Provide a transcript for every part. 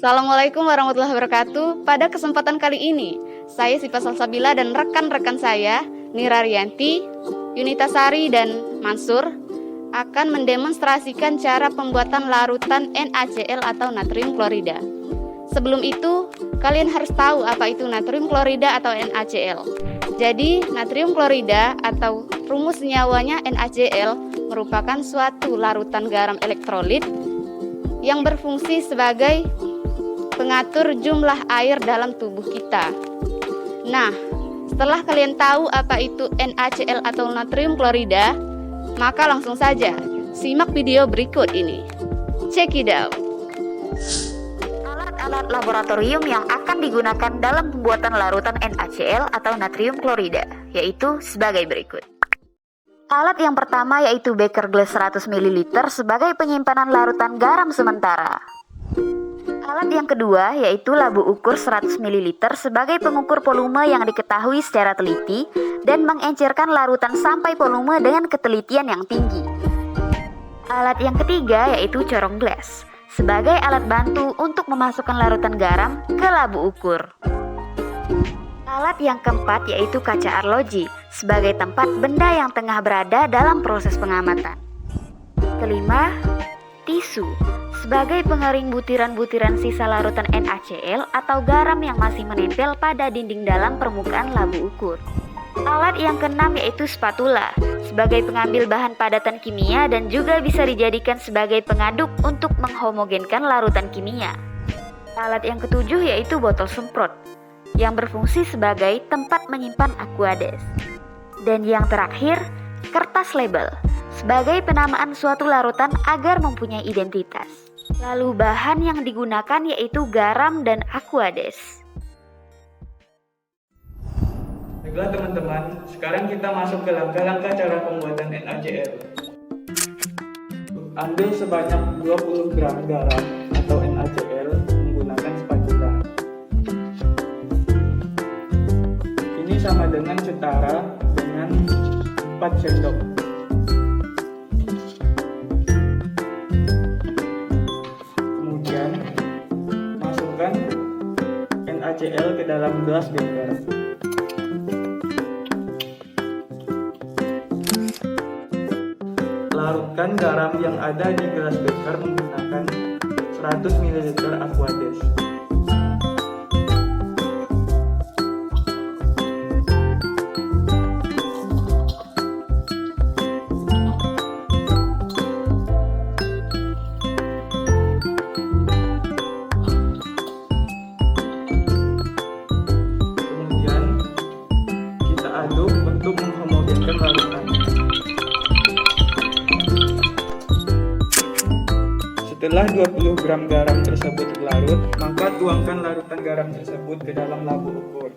Assalamualaikum warahmatullahi wabarakatuh. Pada kesempatan kali ini, saya Siva Salsabila dan rekan-rekan saya, Nira Rianti, Yunita Sari, dan Mansur akan mendemonstrasikan cara pembuatan larutan NaCl atau natrium klorida. Sebelum itu, kalian harus tahu apa itu natrium klorida atau NaCl. Jadi, natrium klorida atau rumus senyawanya NaCl merupakan suatu larutan garam elektrolit yang berfungsi sebagai pengatur jumlah air dalam tubuh kita. Nah, setelah kalian tahu apa itu NaCl atau natrium klorida, maka langsung saja simak video berikut ini. Check it out. Alat-alat laboratorium yang akan digunakan dalam pembuatan larutan NaCl atau natrium klorida, yaitu sebagai berikut. Alat yang pertama yaitu beker glass 100 ml sebagai penyimpanan larutan garam sementara. Alat yang kedua yaitu labu ukur 100 ml sebagai pengukur volume yang diketahui secara teliti dan mengencerkan larutan sampai volume dengan ketelitian yang tinggi. Alat yang ketiga yaitu corong gelas sebagai alat bantu untuk memasukkan larutan garam ke labu ukur. Alat yang keempat yaitu kaca arloji sebagai tempat benda yang tengah berada dalam proses pengamatan. Kelima, tisu sebagai pengering butiran-butiran sisa larutan NaCl atau garam yang masih menempel pada dinding dalam permukaan labu ukur. Alat yang keenam yaitu spatula sebagai pengambil bahan padatan kimia dan juga bisa dijadikan sebagai pengaduk untuk menghomogenkan larutan kimia. Alat yang ketujuh yaitu botol semprot yang berfungsi sebagai tempat menyimpan aquades. Dan yang terakhir, kertas label sebagai penamaan suatu larutan agar mempunyai identitas. Lalu bahan yang digunakan yaitu garam dan aquades. Baiklah teman-teman, sekarang kita masuk ke langkah-langkah cara pembuatan NaCl. Ambil sebanyak 20 gram garam atau NaCl menggunakan spatula. Ini sama dengan setara dengan 4 sendok. Kemudian masukkan NaCl ke dalam gelas beker. Larutkan garam yang ada di gelas beker menggunakan 100 ml aquades. Kemudian kita aduk untuk menghomogenkan larutan. Setelah 20 gram garam tersebut larut, maka tuangkan larutan garam tersebut ke dalam labu ukur.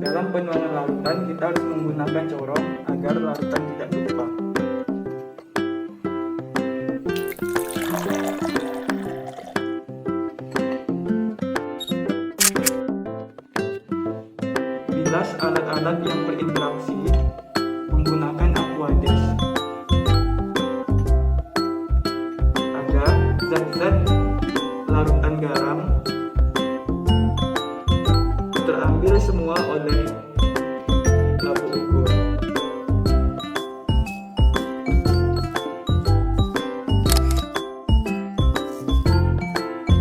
Dalam penuangan larutan, kita harus menggunakan corong agar larutan tidak tumpah. Bilas alat-alat yang berinteraksi menggunakan aquades. Zat-zat larutan garam terambil semua oleh labu ukur.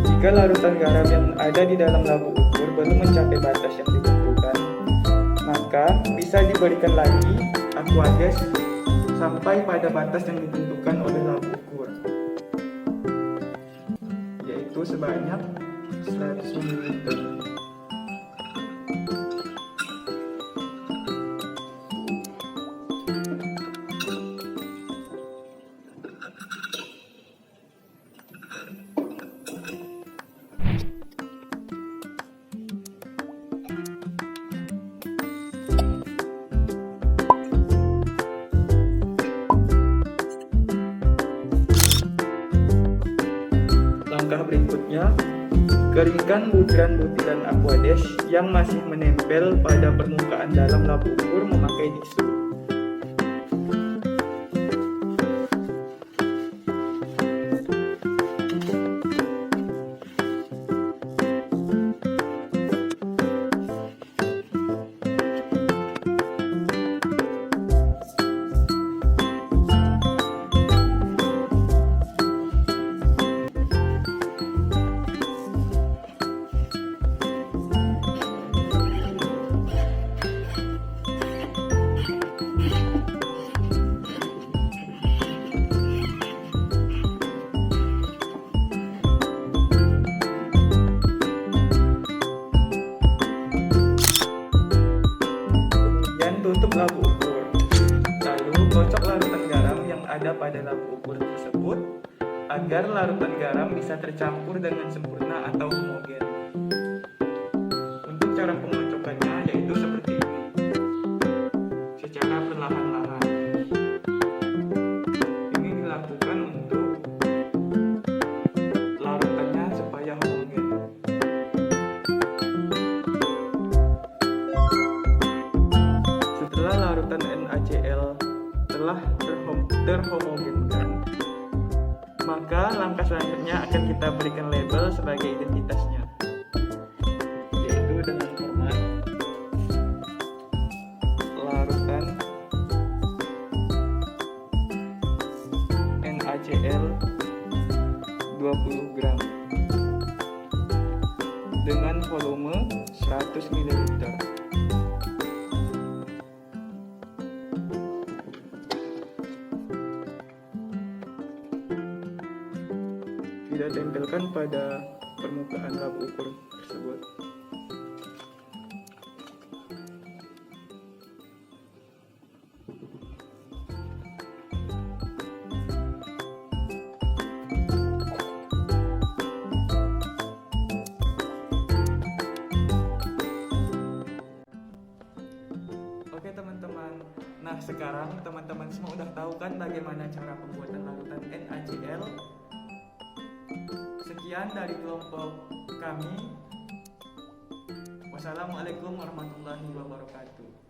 Jika larutan garam yang ada di dalam labu ukur belum mencapai batas yang ditentukan, maka bisa diberikan lagi aquades sampai pada batas yang ditentukan oleh labu ukur, yaitu sebanyak 100 ml. Langkah berikutnya, keringkan butiran-butiran aquades yang masih menempel pada permukaan dalam labu ukur memakai tisu. agar larutan garam bisa tercampur dengan sempurna atau homogen. Untuk cara pengocokannya yaitu seperti ini, secara perlahan-lahan. Ini dilakukan untuk larutannya supaya homogen. Setelah larutan NaCl telah terhomogenkan, maka langkah selanjutnya akan kita berikan label sebagai identitasnya, yaitu dengan format larutan NaCl 20 gram dengan volume 100 ml. Kita tempelkan pada permukaan lab ukur tersebut. Oke teman-teman, nah sekarang teman-teman semua udah tahu kan bagaimana cara pembuatan larutan NaCl. Sekian dari kelompok kami. Wassalamualaikum warahmatullahi wabarakatuh.